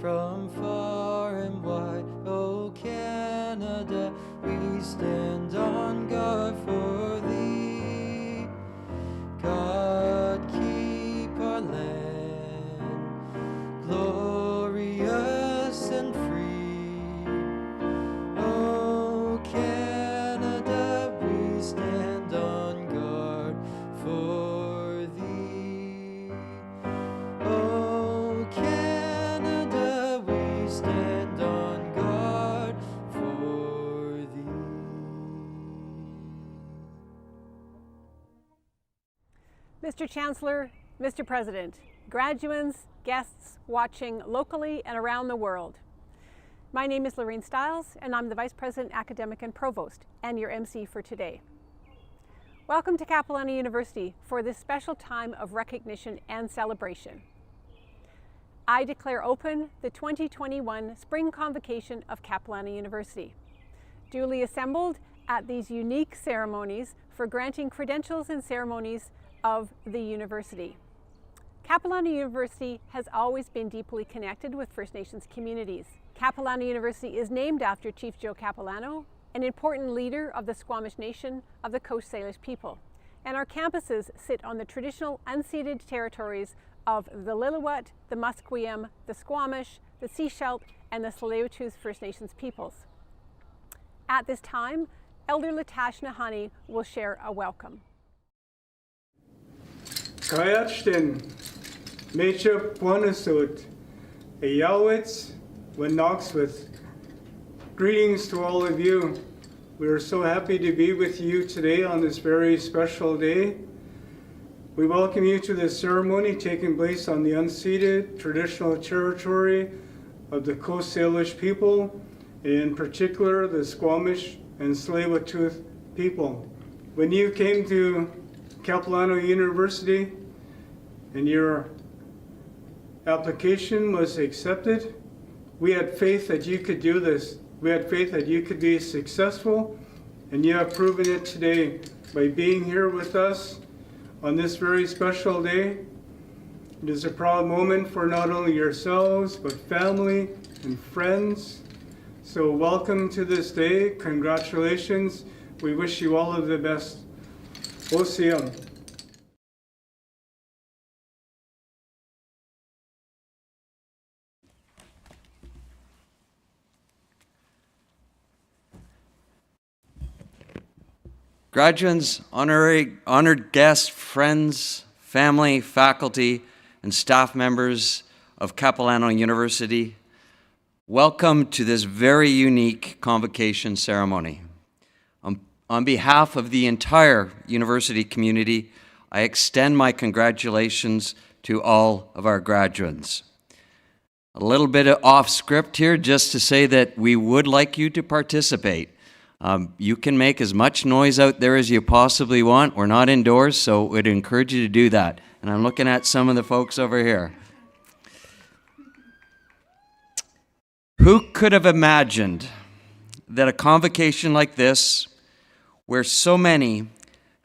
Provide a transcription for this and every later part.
From far and wide, oh Canada, we stand on guard for thee. God, keep our land glorious and free. Oh Canada, we stand on guard for thee. Oh Canada, we stand on guard for thee. Mr. Chancellor, Mr. President, graduands, guests watching locally and around the world. My name is Lorraine Stiles, and I'm the Vice President, Academic and Provost, and your MC for today. Welcome to Capilano University for this special time of recognition and celebration. I declare open the 2021 Spring Convocation of Capilano University, duly assembled at these unique ceremonies for granting credentials and ceremonies of the university. Capilano University has always been deeply connected with First Nations communities. Capilano University is named after Chief Joe Capilano, an important leader of the Squamish Nation of the Coast Salish people. And our campuses sit on the traditional unceded territories of the Lillooet, the Musqueam, the Squamish, the Sechelt, and the Tsleil-Waututh First Nations peoples. At this time, Elder Latash Nahani will share a welcome. Kayachtin, Mecha Puanasut, Ayawitz, Winoxwith. Greetings to all of you. We are so happy to be with you today on this very special day. We welcome you to this ceremony taking place on the unceded traditional territory of the Coast Salish people, in particular the Squamish and Tsleil-Waututh people. When you came to Capilano University and your application was accepted, we had faith that you could do this. We had faith that you could be successful, and you have proven it today by being here with us on this very special day. It is a proud moment for not only yourselves, but family and friends. So welcome to this day. Congratulations. We wish you all of the best. Osiam. Graduates, honored guests, friends, family, faculty, and staff members of Capilano University, Welcome to this very unique convocation ceremony. On behalf of the entire university community, I extend my congratulations to all of our graduates. A little bit of off script here, just to say that we would like you to participate. You can make as much noise out there as you possibly want. We're not indoors, so we'd encourage you to do that. And I'm looking at some of the folks over here. Who could have imagined that a convocation like this, where so many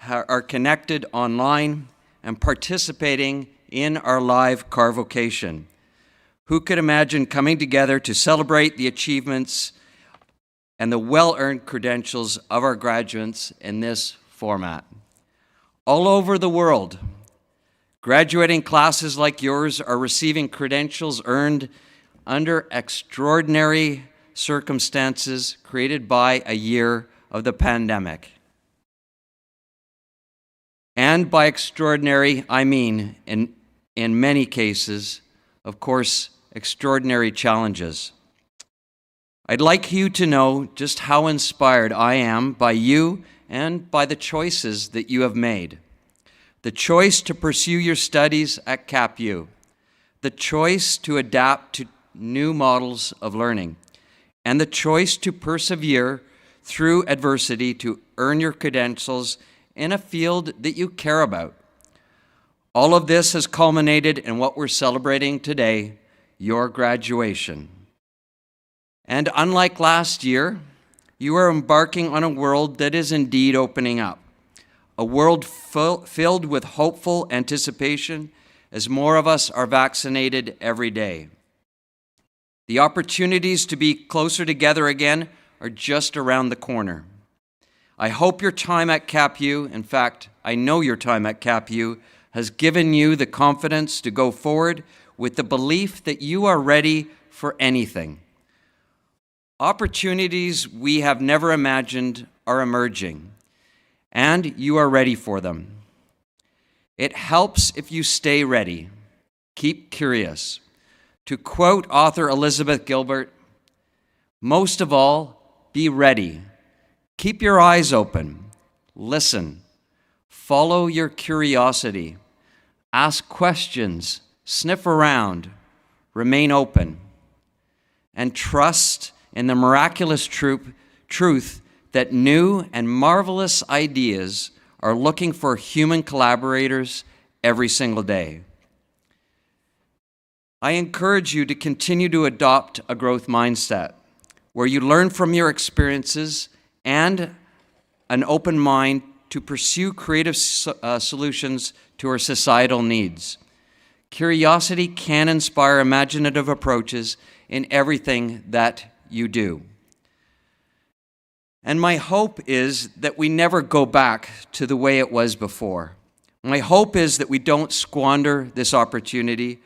are connected online and participating in our live convocation, who could imagine coming together to celebrate the achievements and the well-earned credentials of our graduates in this format? All over the world, graduating classes like yours are receiving credentials earned under extraordinary circumstances created by a year of the pandemic. And by extraordinary, I mean, in many cases, of course, extraordinary challenges. I'd like you to know just how inspired I am by you and by the choices that you have made. The choice to pursue your studies at CapU, the choice to adapt to new models of learning, and the choice to persevere through adversity to earn your credentials in a field that you care about. All of this has culminated in what we're celebrating today, your graduation. And unlike last year, you are embarking on a world that is indeed opening up, a world filled with hopeful anticipation as more of us are vaccinated every day. The opportunities to be closer together again are just around the corner. I hope your time at CapU, in fact, I know your time at CapU, has given you the confidence to go forward with the belief that you are ready for anything. Opportunities we have never imagined are emerging, and you are ready for them. It helps if you stay ready. Keep curious. To quote author Elizabeth Gilbert, most of all, be ready. Keep your eyes open. Listen. Follow your curiosity. Ask questions. Sniff around. Remain open. And trust in the miraculous truth that new and marvelous ideas are looking for human collaborators every single day. I encourage you to continue to adopt a growth mindset where you learn from your experiences and an open mind to pursue creative solutions to our societal needs. Curiosity can inspire imaginative approaches in everything that you do. And my hope is that we never go back to the way it was before. My hope is that we don't squander this opportunity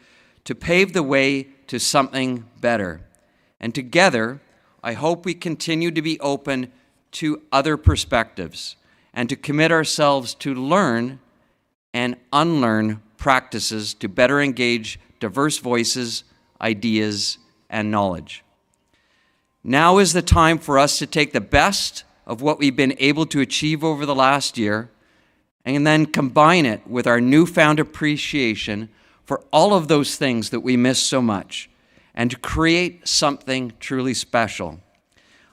to pave the way to something better. And together, I hope we continue to be open to other perspectives and to commit ourselves to learn and unlearn practices to better engage diverse voices, ideas, and knowledge. Now is the time for us to take the best of what we've been able to achieve over the last year and then combine it with our newfound appreciation for all of those things that we miss so much, and to create something truly special.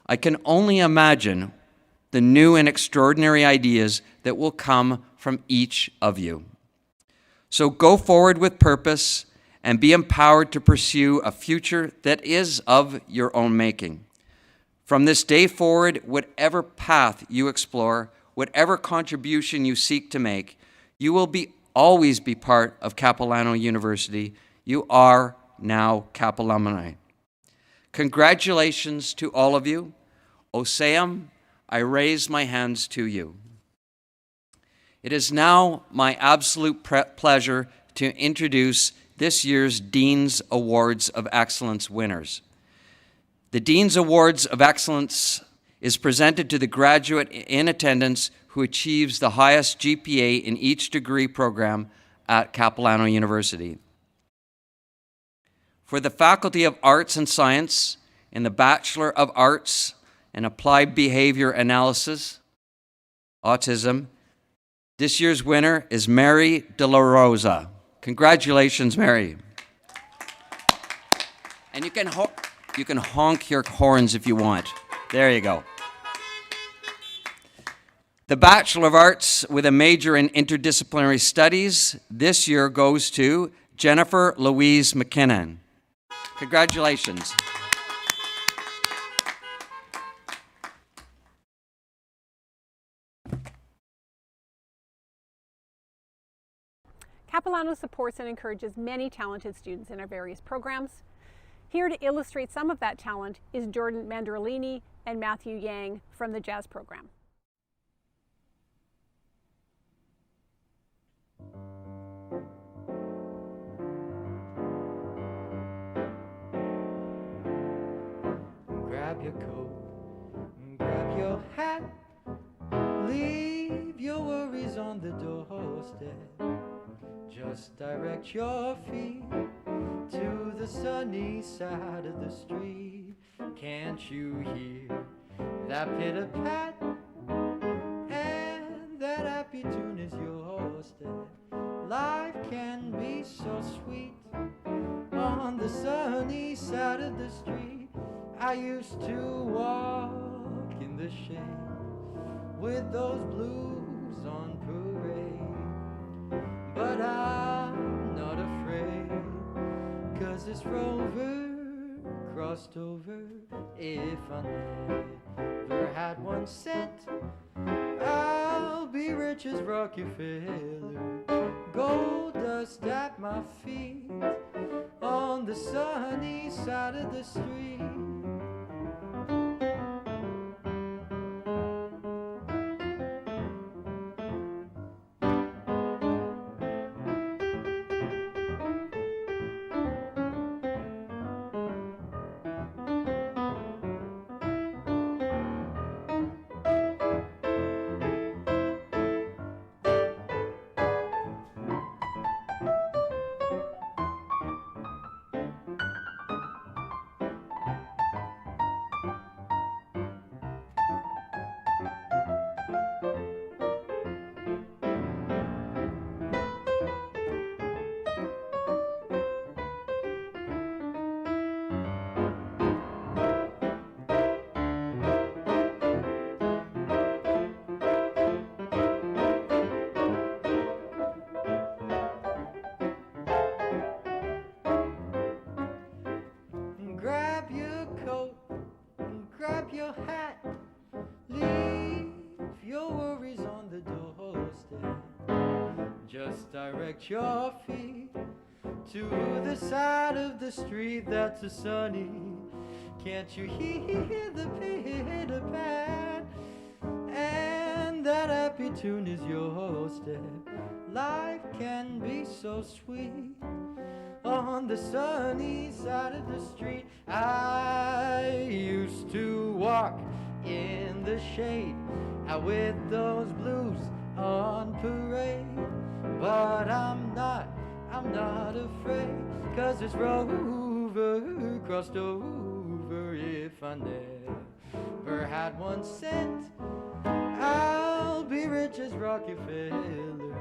I can only imagine the new and extraordinary ideas that will come from each of you. So go forward with purpose and be empowered to pursue a future that is of your own making. From this day forward, whatever path you explore, whatever contribution you seek to make, you will always be part of Capilano University. You are now Capilano. Congratulations to all of you. Oseam, I raise my hands to you. It is now my absolute pleasure to introduce this year's Dean's Awards of Excellence winners. The Dean's Awards of Excellence is presented to the graduate in attendance who achieves the highest GPA in each degree program at Capilano University. For the Faculty of Arts and Science, in the Bachelor of Arts in Applied Behavior Analysis, Autism. This year's winner is Mary De La Rosa. Congratulations, Mary. And you can honk your horns if you want. There you go. The Bachelor of Arts with a major in interdisciplinary studies this year goes to Jennifer Louise McKinnon. Congratulations. Capilano supports and encourages many talented students in our various programs. Here to illustrate some of that talent is Jordan Mandarolini and Matthew Yang from the jazz program. Grab your coat, grab your hat, leave your worries on the doorstep. Just direct your feet to the sunny side of the street. Can't you hear that pitter-pat? And that happy tune is your step. Life can be so sweet on the sunny side of the street. I used to walk in the shade with those blues on parade, but I'm not afraid, 'cause this rover crossed over. If I never had 1 cent, I'll be rich as Rockefeller. Gold dust at my feet on the sunny side of the street. Grab your coat and grab your hat, leave your worries on the doorstep. Just direct your feet to the side of the street that's a sunny. Can't you hear the pitter-pat? And that happy tune is your step. Life can be so sweet on the sunny side of the street. I used to walk in the shade with those blues on parade, but I'm not afraid, 'cause this rover crossed over. If I never had 1 cent, I'll be rich as Rockefeller.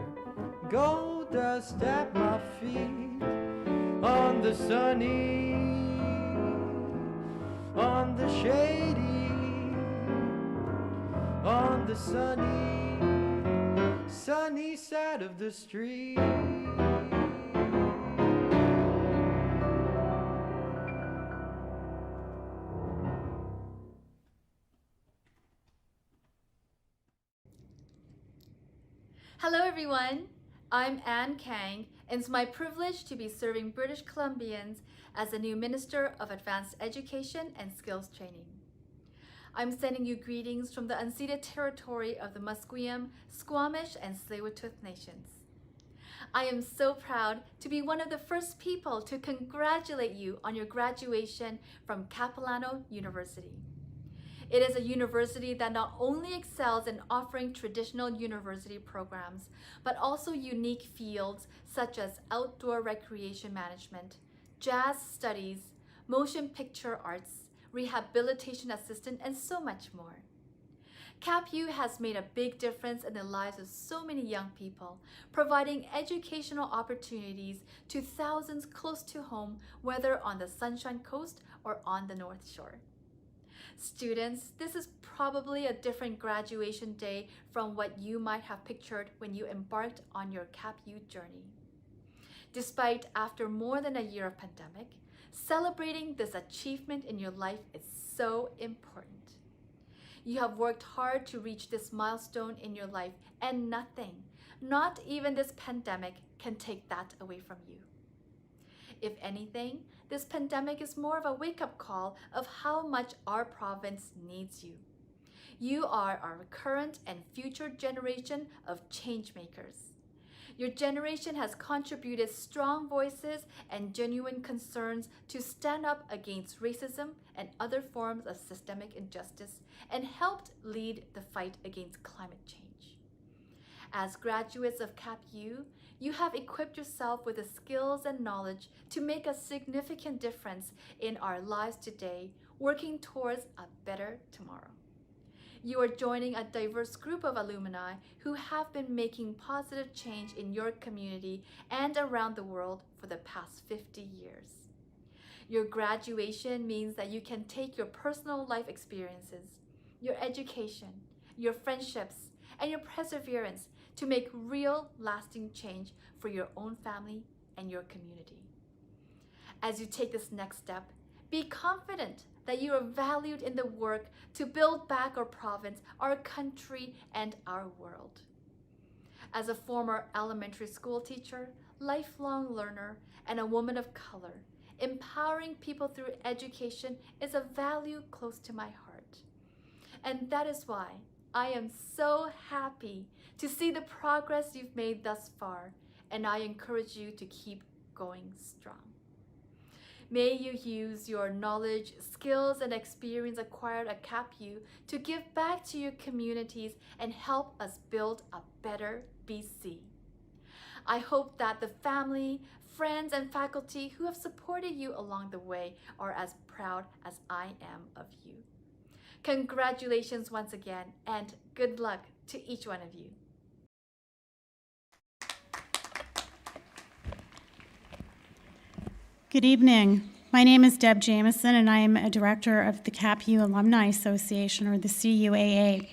Gold dust at my feet on the sunny, on the shady, on the sunny, sunny side of the street. Hello everyone, I'm Anne Kang, and it's my privilege to be serving British Columbians as the new Minister of Advanced Education and Skills Training. I'm sending you greetings from the unceded territory of the Musqueam, Squamish, and Tsleil-Waututh Nations. I am so proud to be one of the first people to congratulate you on your graduation from Capilano University. It is a university that not only excels in offering traditional university programs, but also unique fields such as outdoor recreation management, jazz studies, motion picture arts, rehabilitation assistant, and so much more. CapU has made a big difference in the lives of so many young people, providing educational opportunities to thousands close to home, whether on the Sunshine Coast or on the North Shore. Students, this is probably a different graduation day from what you might have pictured when you embarked on your CapU journey. Despite after more than a year of pandemic, celebrating this achievement in your life is so important. You have worked hard to reach this milestone in your life, and nothing, not even this pandemic, can take that away from you. If anything, this pandemic is more of a wake-up call of how much our province needs you. You are our current and future generation of change makers. Your generation has contributed strong voices and genuine concerns to stand up against racism and other forms of systemic injustice, and helped lead the fight against climate change. As graduates of CapU, you have equipped yourself with the skills and knowledge to make a significant difference in our lives today, working towards a better tomorrow. You are joining a diverse group of alumni who have been making positive change in your community and around the world for the past 50 years. Your graduation means that you can take your personal life experiences, your education, your friendships, and your perseverance to make real, lasting change for your own family and your community. As you take this next step, be confident that you are valued in the work to build back our province, our country, and our world. As a former elementary school teacher, lifelong learner, and a woman of color, empowering people through education is a value close to my heart. And that is why I am so happy to see the progress you've made thus far, and I encourage you to keep going strong. May you use your knowledge, skills, and experience acquired at CapU to give back to your communities and help us build a better BC. I hope that the family, friends, and faculty who have supported you along the way are as proud as I am of you. Congratulations once again, and good luck to each one of you. Good evening. My name is Deb Jamieson, and I am a director of the CapU Alumni Association, or the CUAA.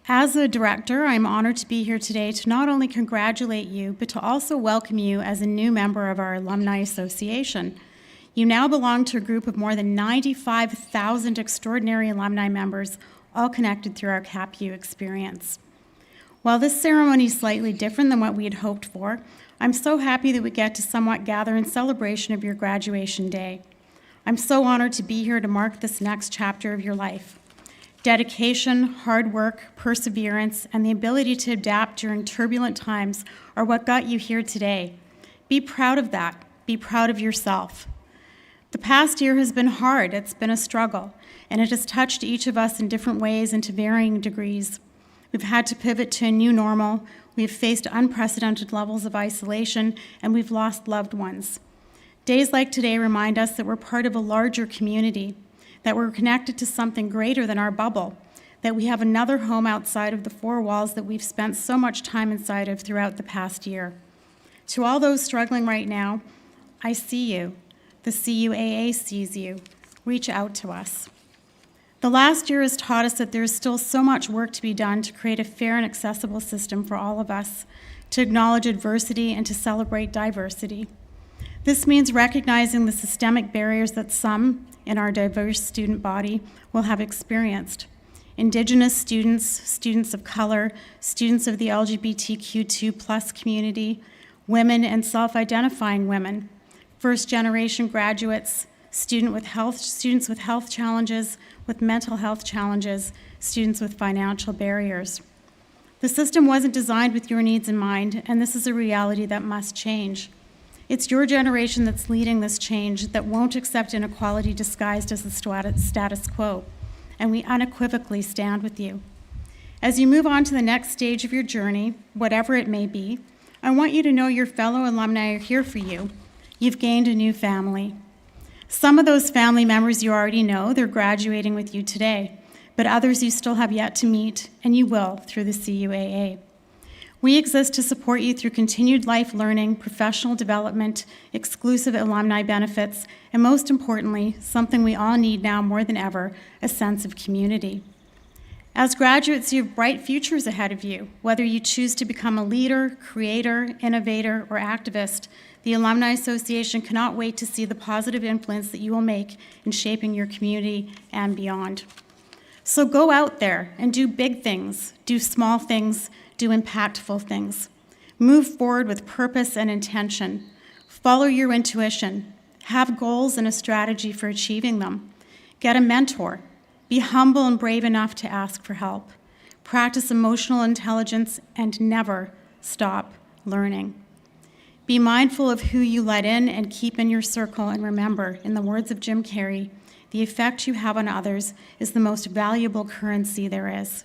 As a director, I'm honored to be here today to not only congratulate you, but to also welcome you as a new member of our Alumni Association. You now belong to a group of more than 95,000 extraordinary alumni members, all connected through our CapU experience. While this ceremony is slightly different than what we had hoped for, I'm so happy that we get to somewhat gather in celebration of your graduation day. I'm so honored to be here to mark this next chapter of your life. Dedication, hard work, perseverance, and the ability to adapt during turbulent times are what got you here today. Be proud of that. Be proud of yourself. The past year has been hard. It's been a struggle, and it has touched each of us in different ways and to varying degrees. We've had to pivot to a new normal. We've faced unprecedented levels of isolation, and we've lost loved ones. Days like today remind us that we're part of a larger community, that we're connected to something greater than our bubble, that we have another home outside of the four walls that we've spent so much time inside of throughout the past year. To all those struggling right now, I see you. The CUAA sees you. Reach out to us. The last year has taught us that there is still so much work to be done to create a fair and accessible system for all of us, to acknowledge adversity and to celebrate diversity. This means recognizing the systemic barriers that some in our diverse student body will have experienced. Indigenous students, students of color, students of the LGBTQ2+ community, women and self-identifying women, first-generation graduates, students with health challenges, with mental health challenges, students with financial barriers. The system wasn't designed with your needs in mind, and this is a reality that must change. It's your generation that's leading this change that won't accept inequality disguised as the status quo, and we unequivocally stand with you. As you move on to the next stage of your journey, whatever it may be, I want you to know your fellow alumni are here for you. You've gained a new family. Some of those family members you already know, they're graduating with you today, but others you still have yet to meet, and you will through the CUAA. We exist to support you through continued life learning, professional development, exclusive alumni benefits, and most importantly, something we all need now more than ever, a sense of community. As graduates, you have bright futures ahead of you. Whether you choose to become a leader, creator, innovator, or activist, the Alumni Association cannot wait to see the positive influence that you will make in shaping your community and beyond. So go out there and do big things, do small things, do impactful things. Move forward with purpose and intention. Follow your intuition. Have goals and a strategy for achieving them. Get a mentor. Be humble and brave enough to ask for help. Practice emotional intelligence and never stop learning. Be mindful of who you let in and keep in your circle, and remember, in the words of Jim Carrey, the effect you have on others is the most valuable currency there is.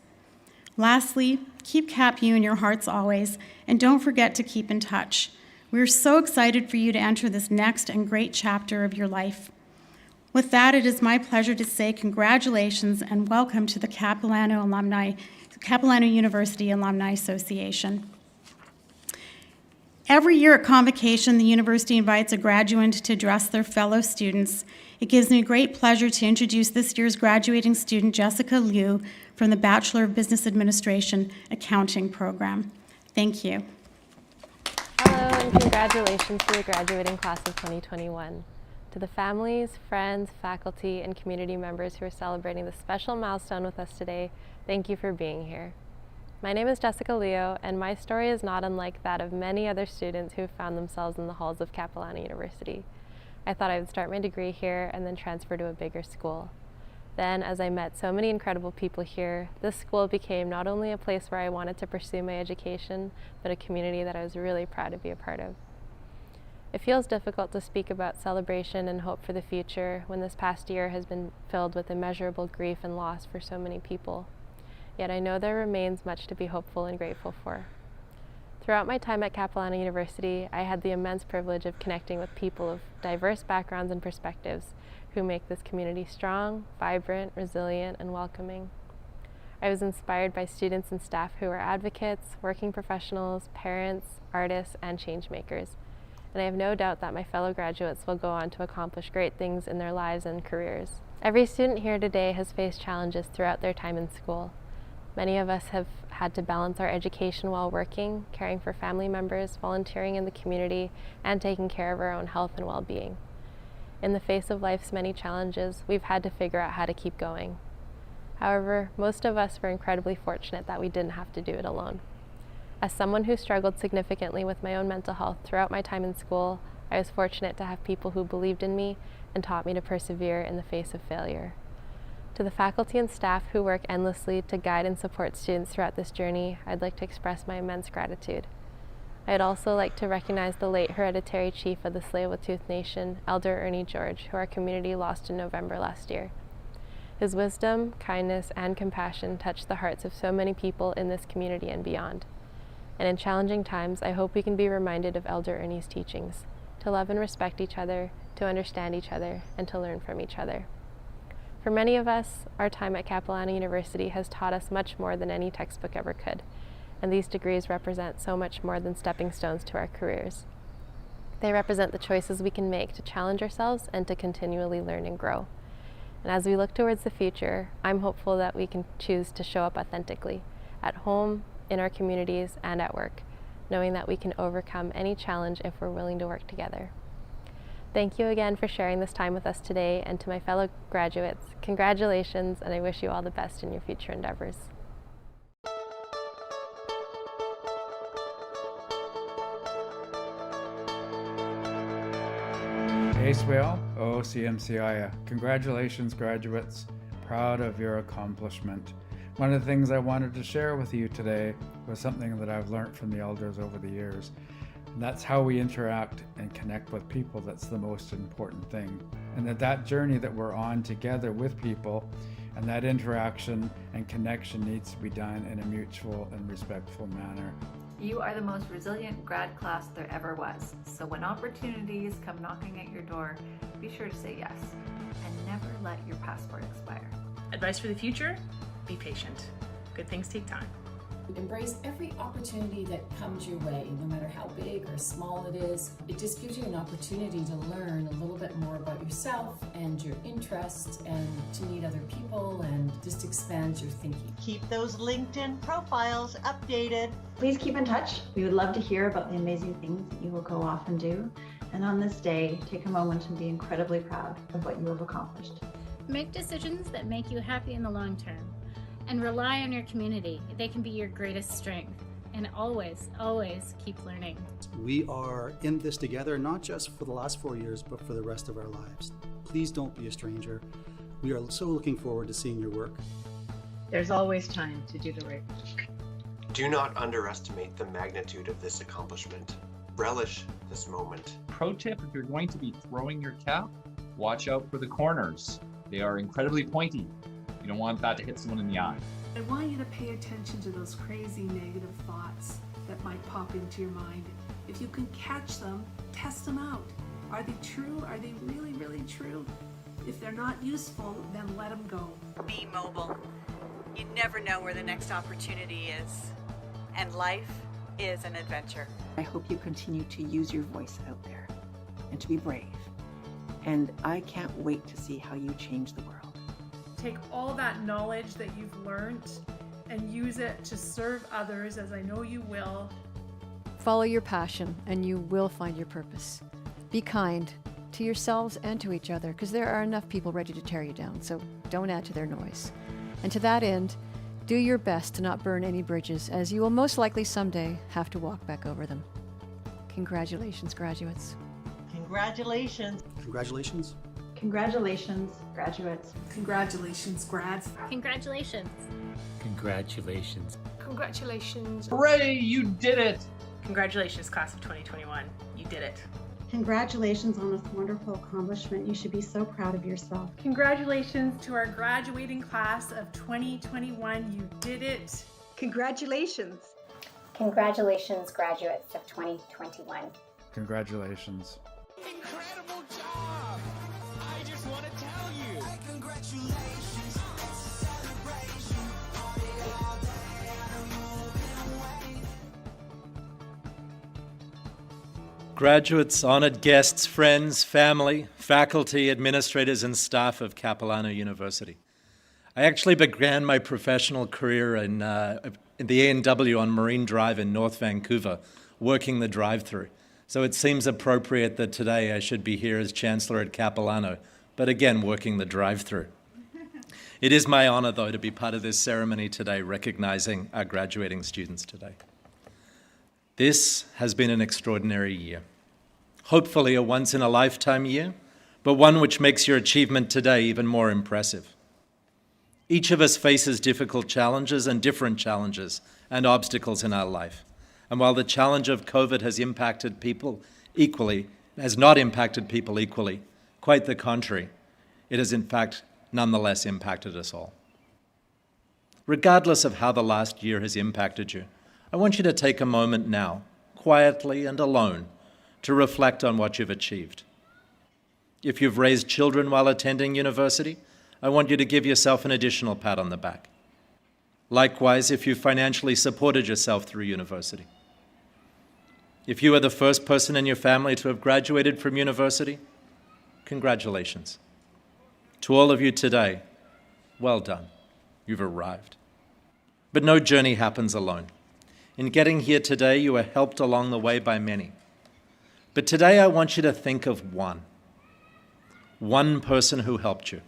Lastly, keep CapU in your hearts always, and don't forget to keep in touch. We're so excited for you to enter this next and great chapter of your life. With that, it is my pleasure to say congratulations and welcome to the Capilano University Alumni Association. Every year at Convocation, the university invites a graduate to address their fellow students. It gives me great pleasure to introduce this year's graduating student, Jessica Liu, from the Bachelor of Business Administration Accounting program. Thank you. Hello, and congratulations to the graduating class of 2021. To the families, friends, faculty, and community members who are celebrating this special milestone with us today, thank you for being here. My name is Jessica Leo, and my story is not unlike that of many other students who have found themselves in the halls of Capilano University. I thought I would start my degree here and then transfer to a bigger school. Then, as I met so many incredible people here, this school became not only a place where I wanted to pursue my education, but a community that I was really proud to be a part of. It feels difficult to speak about celebration and hope for the future when this past year has been filled with immeasurable grief and loss for so many people. Yet I know there remains much to be hopeful and grateful for. Throughout my time at Capilano University, I had the immense privilege of connecting with people of diverse backgrounds and perspectives who make this community strong, vibrant, resilient, and welcoming. I was inspired by students and staff who are advocates, working professionals, parents, artists, and change makers. And I have no doubt that my fellow graduates will go on to accomplish great things in their lives and careers. Every student here today has faced challenges throughout their time in school. Many of us have had to balance our education while working, caring for family members, volunteering in the community, and taking care of our own health and well-being. In the face of life's many challenges, we've had to figure out how to keep going. However, most of us were incredibly fortunate that we didn't have to do it alone. As someone who struggled significantly with my own mental health throughout my time in school, I was fortunate to have people who believed in me and taught me to persevere in the face of failure. To the faculty and staff who work endlessly to guide and support students throughout this journey, I'd like to express my immense gratitude. I'd also like to recognize the late hereditary chief of the Tsleil-Waututh Nation, Elder Ernie George, who our community lost in November last year. His wisdom, kindness, and compassion touched the hearts of so many people in this community and beyond. And in challenging times, I hope we can be reminded of Elder Ernie's teachings, to love and respect each other, to understand each other, and to learn from each other. For many of us, our time at Capilano University has taught us much more than any textbook ever could, and these degrees represent so much more than stepping stones to our careers. They represent the choices we can make to challenge ourselves and to continually learn and grow. And as we look towards the future, I'm hopeful that we can choose to show up authentically, at home, in our communities, and at work, knowing that we can overcome any challenge if we're willing to work together. Thank you again for sharing this time with us today, and to my fellow graduates, congratulations, and I wish you all the best in your future endeavors. Acewell, OCMCIA. Congratulations, graduates. Proud of your accomplishment. One of the things I wanted to share with you today was something that I've learned from the elders over the years. And that's how we interact and connect with people. That's the most important thing. And that journey that we're on together with people, and that interaction and connection needs to be done in a mutual and respectful manner. You are the most resilient grad class there ever was. So when opportunities come knocking at your door, be sure to say yes and never let your passport expire. Advice for the future? Be patient. Good things take time. Embrace every opportunity that comes your way, no matter how big or small it is. It just gives you an opportunity to learn a little bit more about yourself and your interests and to meet other people and just expands your thinking. Keep those LinkedIn profiles updated. Please keep in touch. We would love to hear about the amazing things that you will go off and do. And on this day, take a moment and be incredibly proud of what you have accomplished. Make decisions that make you happy in the long term. And rely on your community. They can be your greatest strength. And always, always keep learning. We are in this together, not just for the last 4 years, but for the rest of our lives. Please don't be a stranger. We are so looking forward to seeing your work. There's always time to do the right work. Do not underestimate the magnitude of this accomplishment. Relish this moment. Pro tip, if you're going to be throwing your cap, watch out for the corners. They are incredibly pointy. You don't want that to hit someone in the eye. I want you to pay attention to those crazy negative thoughts that might pop into your mind. If you can catch them, test them out. Are they true? Are they really, really true? If they're not useful, then let them go. Be mobile. You never know where the next opportunity is. And life is an adventure. I hope you continue to use your voice out there and to be brave. And I can't wait to see how you change the world. Take all that knowledge that you've learned and use it to serve others, as I know you will. Follow your passion and you will find your purpose. Be kind to yourselves and to each other, because there are enough people ready to tear you down, so don't add to their noise. And to that end, do your best to not burn any bridges, as you will most likely someday have to walk back over them. Congratulations, graduates. Congratulations. Congratulations. Congratulations, graduates. Congratulations, grads. Congratulations. Congratulations. Congratulations. Hooray, you did it! Congratulations, class of 2021. You did it. Congratulations on this wonderful accomplishment. You should be so proud of yourself. Congratulations to our graduating class of 2021. You did it. Congratulations. Congratulations, graduates of 2021. Congratulations. Incredible job! I just want to tell you. Hey, congratulations. It's a celebration. Party all day. I know you've been waiting. Graduates, honored guests, friends, family, faculty, administrators, and staff of Capilano University. I actually began my professional career in the A&W on Marine Drive in North Vancouver, working the drive-thru. So it seems appropriate that today I should be here as Chancellor at Capilano, but again, working the drive-thru. It is my honor, though, to be part of this ceremony today, recognizing our graduating students today. This has been an extraordinary year. Hopefully a once-in-a-lifetime year, but one which makes your achievement today even more impressive. Each of us faces difficult challenges and different challenges and obstacles in our life. And while the challenge of COVID has impacted people equally, has not impacted people equally, quite the contrary, it has in fact nonetheless impacted us all. Regardless of how the last year has impacted you, I want you to take a moment now, quietly and alone, to reflect on what you've achieved. If you've raised children while attending university, I want you to give yourself an additional pat on the back. Likewise, if you financially supported yourself through university. If you are the first person in your family to have graduated from university, congratulations. To all of you today, well done. You've arrived. But no journey happens alone. In getting here today, you are helped along the way by many. But today I want you to think of one person who helped you.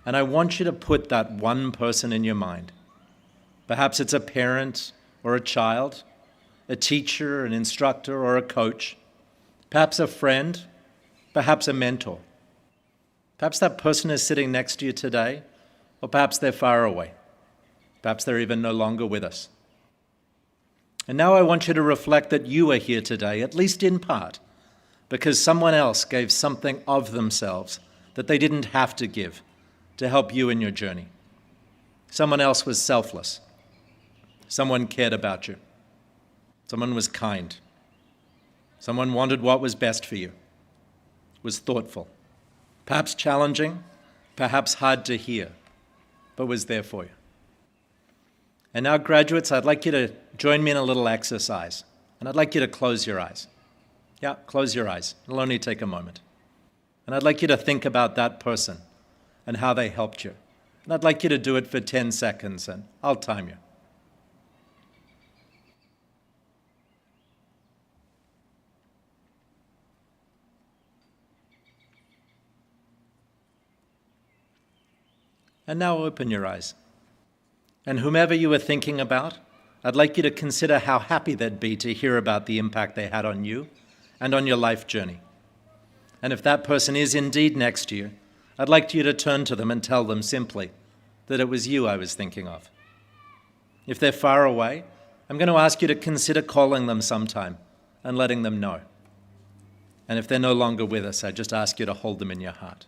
And I want you to put that one person in your mind. Perhaps it's a parent or a child, a teacher, an instructor, or a coach, perhaps a friend, perhaps a mentor. Perhaps that person is sitting next to you today, or perhaps they're far away. Perhaps they're even no longer with us. And now I want you to reflect that you are here today, at least in part, because someone else gave something of themselves that they didn't have to give to help you in your journey. Someone else was selfless. Someone cared about you. Someone was kind. Someone wanted what was best for you, was thoughtful, Perhaps challenging, perhaps hard to hear, but was there for you. And now, graduates, I'd like you to join me in a little exercise. And I'd like you to close your eyes. Yeah, close your eyes. It'll only take a moment. And I'd like you to think about that person and how they helped you. And I'd like you to do it for 10 seconds, and I'll time you. And now open your eyes. And whomever you were thinking about, I'd like you to consider how happy they'd be to hear about the impact they had on you and on your life journey. And if that person is indeed next to you, I'd like you to turn to them and tell them simply that it was you I was thinking of. If they're far away, I'm going to ask you to consider calling them sometime and letting them know. And if they're no longer with us, I just ask you to hold them in your heart.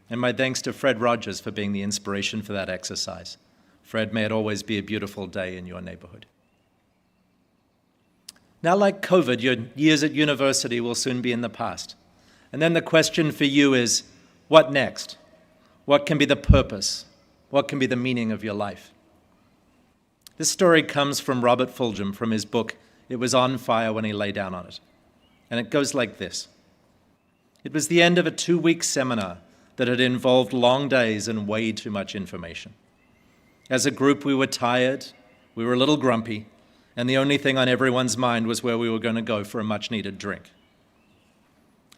And my thanks to Fred Rogers for being the inspiration for that exercise. Fred, may it always be a beautiful day in your neighborhood. Now, like COVID, your years at university will soon be in the past. And then the question for you is, what next? What can be the purpose? What can be the meaning of your life? This story comes from Robert Fulghum from his book, It Was on Fire When He Lay Down on It. And it goes like this. It was the end of a 2-week seminar that had involved long days and way too much information. As a group, we were tired, we were a little grumpy, and the only thing on everyone's mind was where we were going to go for a much-needed drink.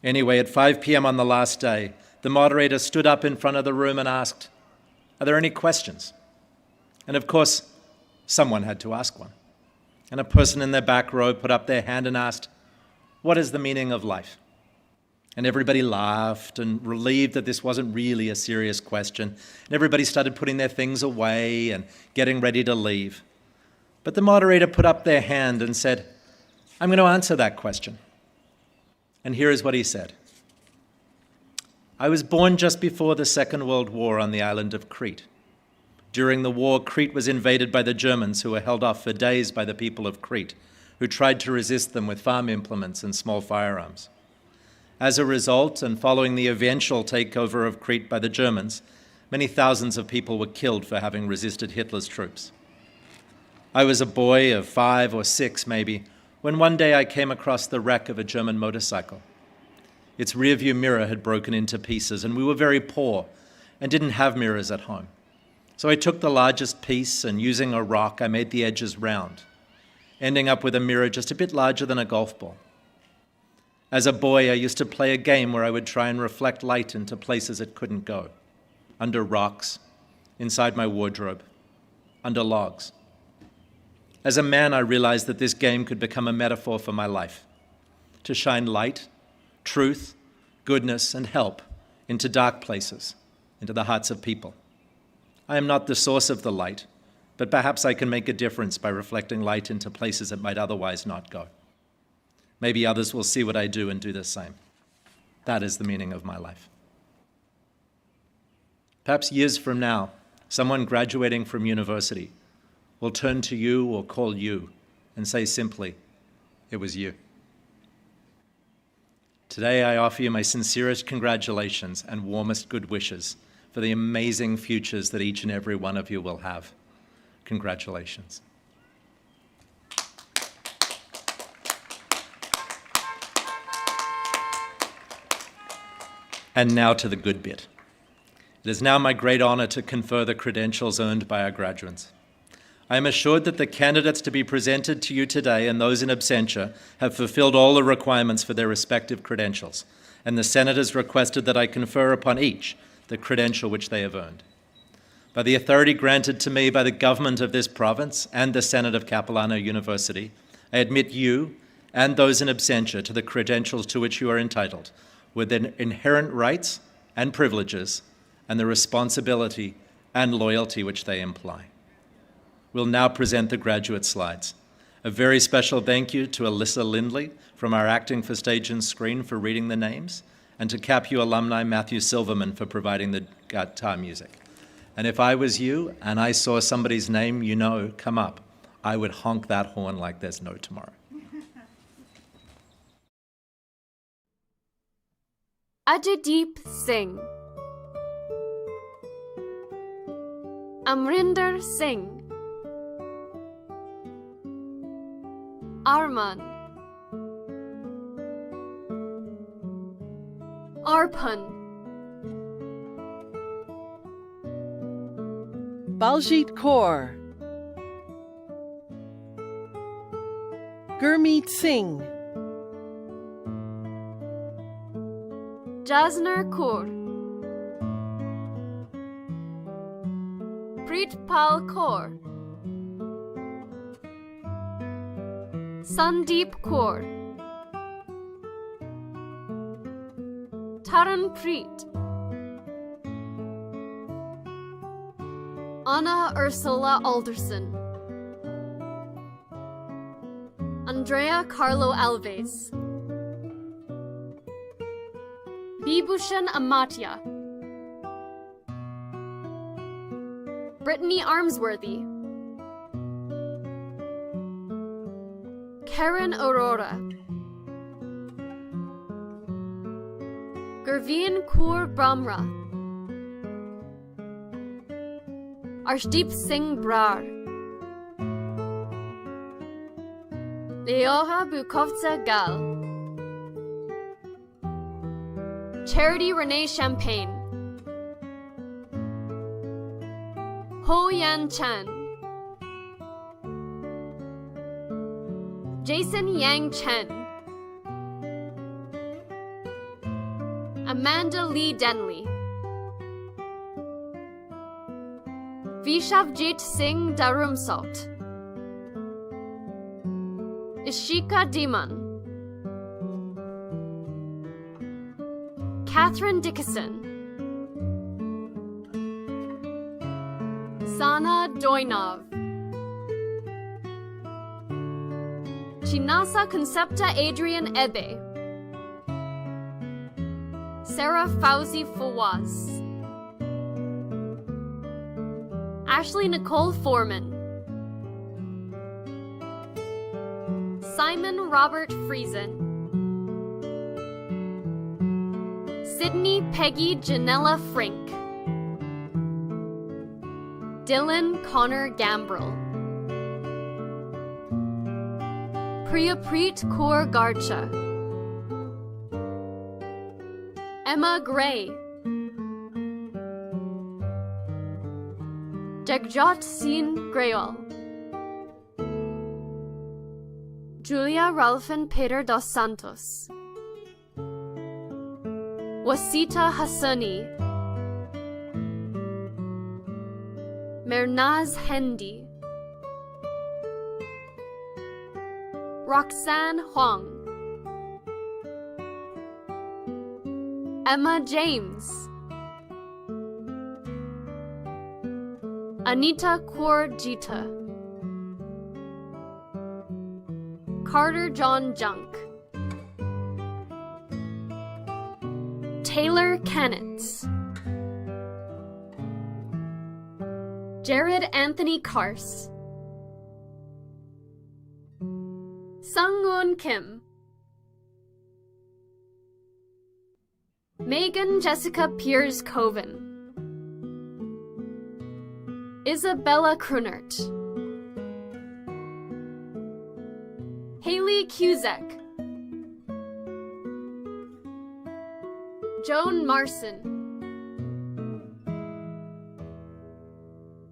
Anyway, at 5 p.m. on the last day, the moderator stood up in front of the room and asked, "Are there any questions?" And of course, someone had to ask one. And a person in their back row put up their hand and asked, "What is the meaning of life?" And everybody laughed and relieved that this wasn't really a serious question. And everybody started putting their things away and getting ready to leave. But the moderator put up their hand and said, "I'm going to answer that question." And here is what he said. "I was born just before the Second World War on the island of Crete. During the war, Crete was invaded by the Germans, who were held off for days by the people of Crete, who tried to resist them with farm implements and small firearms. As a result, and following the eventual takeover of Crete by the Germans, many thousands of people were killed for having resisted Hitler's troops. I was a boy of 5 or 6 maybe, when one day I came across the wreck of a German motorcycle. Its rearview mirror had broken into pieces, and we were very poor and didn't have mirrors at home. So I took the largest piece, and using a rock, I made the edges round, ending up with a mirror just a bit larger than a golf ball. As a boy, I used to play a game where I would try and reflect light into places it couldn't go, under rocks, inside my wardrobe, under logs. As a man, I realized that this game could become a metaphor for my life, to shine light, truth, goodness, and help into dark places, into the hearts of people. I am not the source of the light, but perhaps I can make a difference by reflecting light into places it might otherwise not go. Maybe others will see what I do and do the same. That is the meaning of my life." Perhaps years from now, someone graduating from university will turn to you or call you and say simply, "It was you." Today, I offer you my sincerest congratulations and warmest good wishes for the amazing futures that each and every one of you will have. Congratulations. And now to the good bit. It is now my great honor to confer the credentials earned by our graduates. I am assured that the candidates to be presented to you today and those in absentia have fulfilled all the requirements for their respective credentials, and the Senate has requested that I confer upon each the credential which they have earned. By the authority granted to me by the government of this province and the Senate of Capilano University, I admit you and those in absentia to the credentials to which you are entitled, with their inherent rights and privileges and the responsibility and loyalty which they imply. We'll now present the graduate slides. A very special thank you to Alyssa Lindley from our Acting for Stage and Screen for reading the names, and to CapU alumni Matthew Silverman for providing the guitar music. And if I was you and I saw somebody's name you know come up, I would honk that horn like there's no tomorrow. Ajaydeep Singh, Amrinder Singh, Arman, Arpan, Baljit Kaur, Gurmeet Singh, Jasner Kaur, Preetpal Kaur, Sandeep Kaur, Taran Preet, Anna Ursula Alderson, Andrea Carlo Alves, Bibhushan Amatya, Brittany Armsworthy, Karen Aurora, Gurveen Kaur Brahmra, Arshdeep Singh Brar, Leoha Bukovtsa Gal, Charity Renee Champagne, Ho Yan Chan, Jason Yang Chen, Amanda Lee Denley, Vishavjit Singh Darumsalt, Ishika Diman, Catherine Dickinson, Sana Doinov, Chinasa Concepta Adrian Ebe, Sarah Fauzi Fawaz, Ashley Nicole Foreman, Simon Robert Friesen, Sydney Peggy Janella Frink, Dylan Connor Gambrel, Priyapreet Kaur Garcha, Emma Gray, Jagjot Singh Grayal, Julia Ralphin Peter dos Santos, Wasita Hassani, Mernaz Hendi, Roxanne Huang, Emma James, Anita Kaur Jita, Carter John Junk, Taylor Kennett, Jared Anthony Kars, Sungwon Kim, Megan Jessica Piers Coven, Isabella Krunert, Haley Cusack, Joan Marson,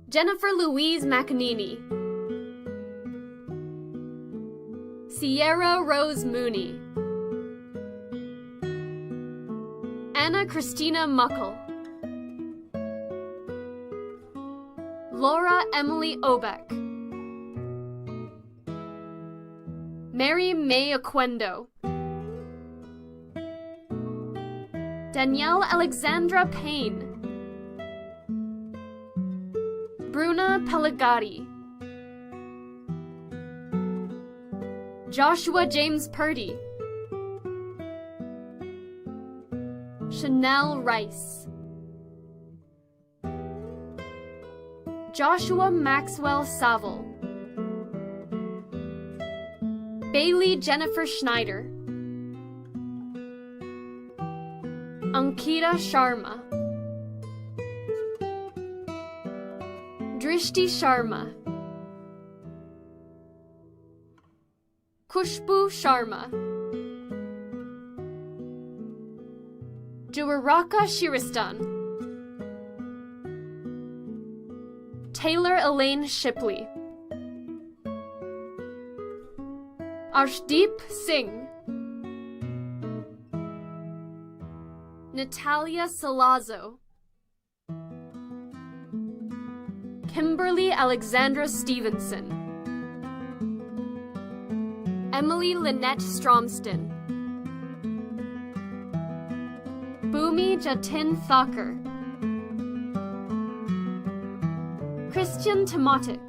Jennifer Louise McEnany, Sierra Rose Mooney, Anna Christina Muckle, Laura Emily Obeck, Mary May Aquendo, Danielle Alexandra Payne, Bruna Pellegatti, Joshua James Purdy, Chanel Rice, Joshua Maxwell Saville, Bailey Jennifer Schneider, Ankita Sharma, Drishti Sharma, Kushbu Sharma, Juwaraka Shiristan, Taylor Elaine Shipley, Arshdeep Singh, Natalia Salazzo, Kimberly Alexandra Stevenson, Emily Lynette Stromston, Bhumi Jatin Thakur, Christian Tomatic,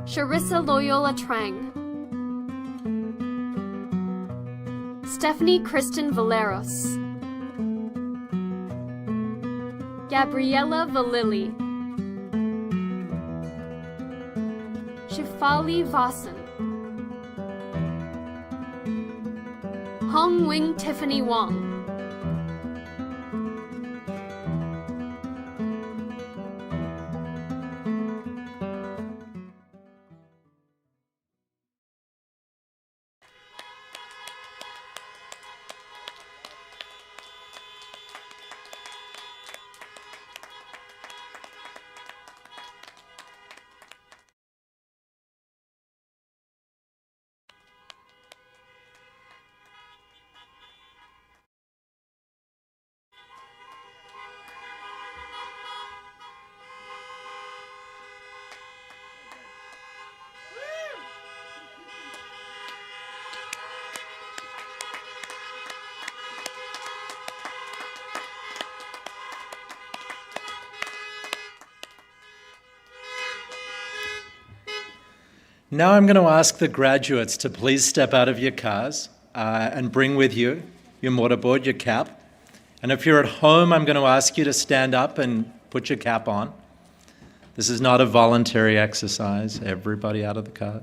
Sharissa Loyola Trang, Stephanie Kristen Valeros, Gabriella Valili, Shifali Vasan, Hong Wing Tiffany Wong, Now I'm going to ask the graduates to please step out of your cars and bring with you your mortarboard, your cap. And if you're at home, I'm going to ask you to stand up and put your cap on. This is not a voluntary exercise. Everybody out of the car.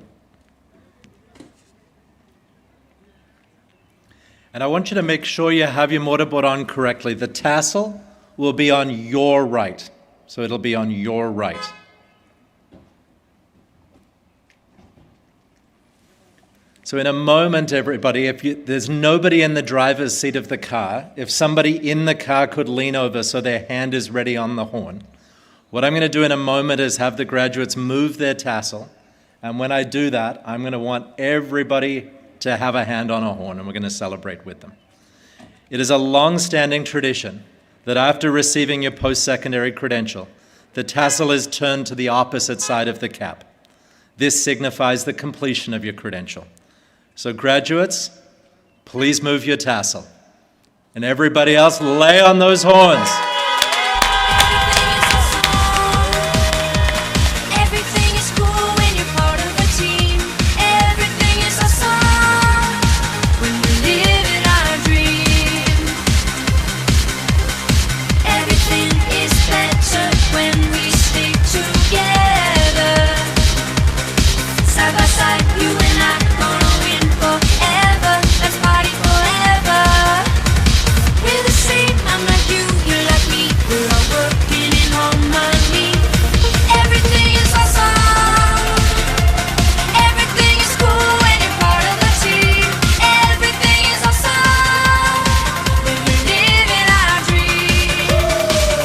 And I want you to make sure you have your mortarboard on correctly. The tassel will be on your right. So it'll be on your right. So in a moment, everybody, there's nobody in the driver's seat of the car, if somebody in the car could lean over so their hand is ready on the horn, what I'm going to do in a moment is have the graduates move their tassel. And when I do that, I'm going to want everybody to have a hand on a horn, and we're going to celebrate with them. It is a long-standing tradition that after receiving your post-secondary credential, the tassel is turned to the opposite side of the cap. This signifies the completion of your credential. So graduates, please move your tassel. And everybody else, lay on those horns. Everything is cool when you're part of a team. Everything is awesome when we're living our dream. Everything is better when we stick together. Side by side, you and I gonna win forever. Let's party forever. We're the same, I'm like you, you're like me. We're all working in harmony. Everything is awesome. Everything is cool when you're part of a team. Everything is awesome when we're living our dream.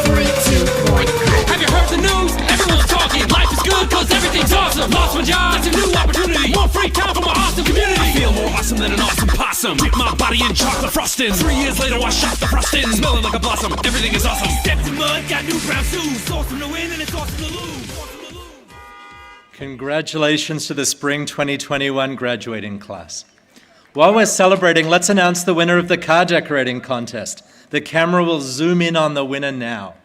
3, 2, 1, go. Have you heard the news? Everyone's talking. Life is good cause everything's awesome. Lost my job, it's a new opportunity. More free time for my awesome community. I feel more awesome than an awesome possum. Dip my body in chocolate frosting. 3 years later I shot the frosting. Smelling like a blossom, everything is awesome. Stepped in mud, got new brown shoes. Awesome to win and it's awesome to lose. Congratulations to the Spring 2021 graduating class. While we're celebrating, let's announce the winner of the car decorating contest. The camera will zoom in on the winner now.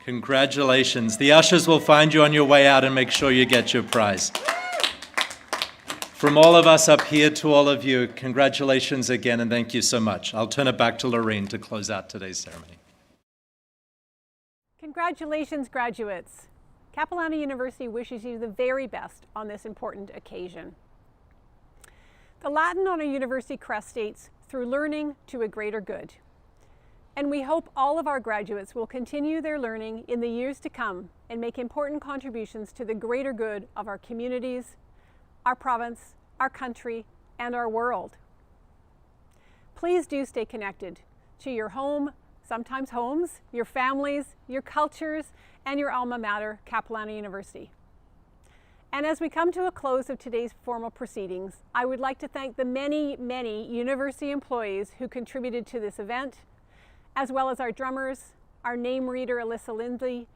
Congratulations. The ushers will find you on your way out and make sure you get your prize. From all of us up here to all of you, congratulations again and thank you so much. I'll turn it back to Lorraine to close out today's ceremony. Congratulations, graduates. Capilano University wishes you the very best on this important occasion. The Latin on our university crest states, "Through learning to a greater good." And we hope all of our graduates will continue their learning in the years to come and make important contributions to the greater good of our communities, our province, our country, and our world. Please do stay connected to your home, sometimes homes, your families, your cultures, and your alma mater, Capilano University. And as we come to a close of today's formal proceedings, I would like to thank the many, many university employees who contributed to this event, as well as our drummers, our name reader, Alyssa Lindley,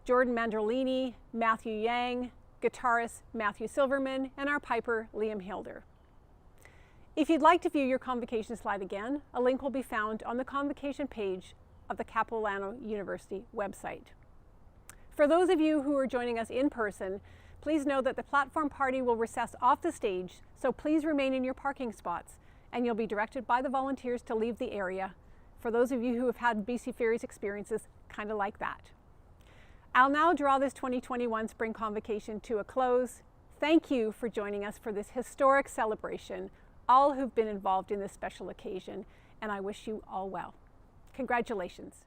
Jordan Mandrolini, Matthew Yang, guitarist Matthew Silverman, and our piper, Liam Hilder. If you'd like to view your convocation slide again, a link will be found on the convocation page of the Capilano University website. For those of you who are joining us in person, please know that the platform party will recess off the stage, so please remain in your parking spots, and you'll be directed by the volunteers to leave the area, for those of you who have had BC Ferries experiences kind of like that. I'll now draw this 2021 Spring Convocation to a close. Thank you for joining us for this historic celebration, all who've been involved in this special occasion, and I wish you all well. Congratulations.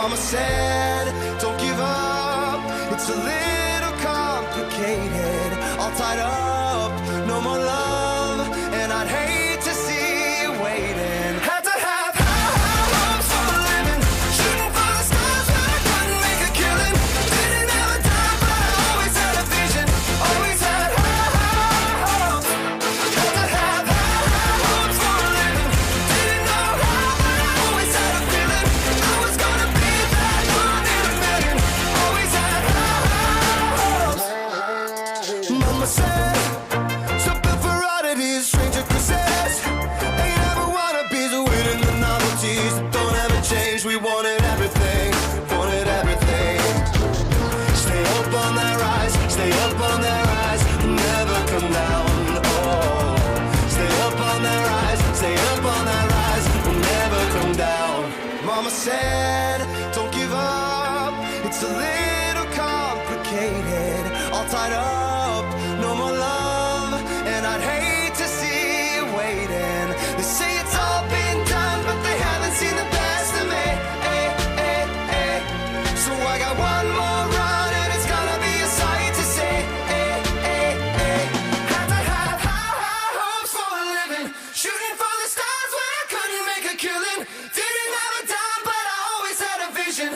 Mama said, don't give up, it's a little complicated. All tied up, no more love, and I'd hate to see you waiting. Had to have high hopes for a living, shooting for the stars when I couldn't make a killing. Didn't have a dime, but I always had a vision, always had high hopes. Had to have high hopes for a living, didn't know how, but I always had a feeling I was gonna be that one in a million. Always had high hopes. Mama said, something for oddities, stranger kisses. Ain't ever wannabes, waiting the novelties that don't ever change. We wanted everything, wanted everything. Stay up on that rise, stay up on that rise, never come down. Oh, stay up on that rise, stay up on that rise, never come down. Mama said, don't give up, it's a little complicated. All tied up, no more love, and I'd hate to see you waiting. They say it's all been done, but they haven't seen the best of me. So I got one more run, and it's gonna be a sight to see. Had to have high hopes for a living, shooting for the stars when I couldn't make a killing. Didn't have a dime, but I always had a vision.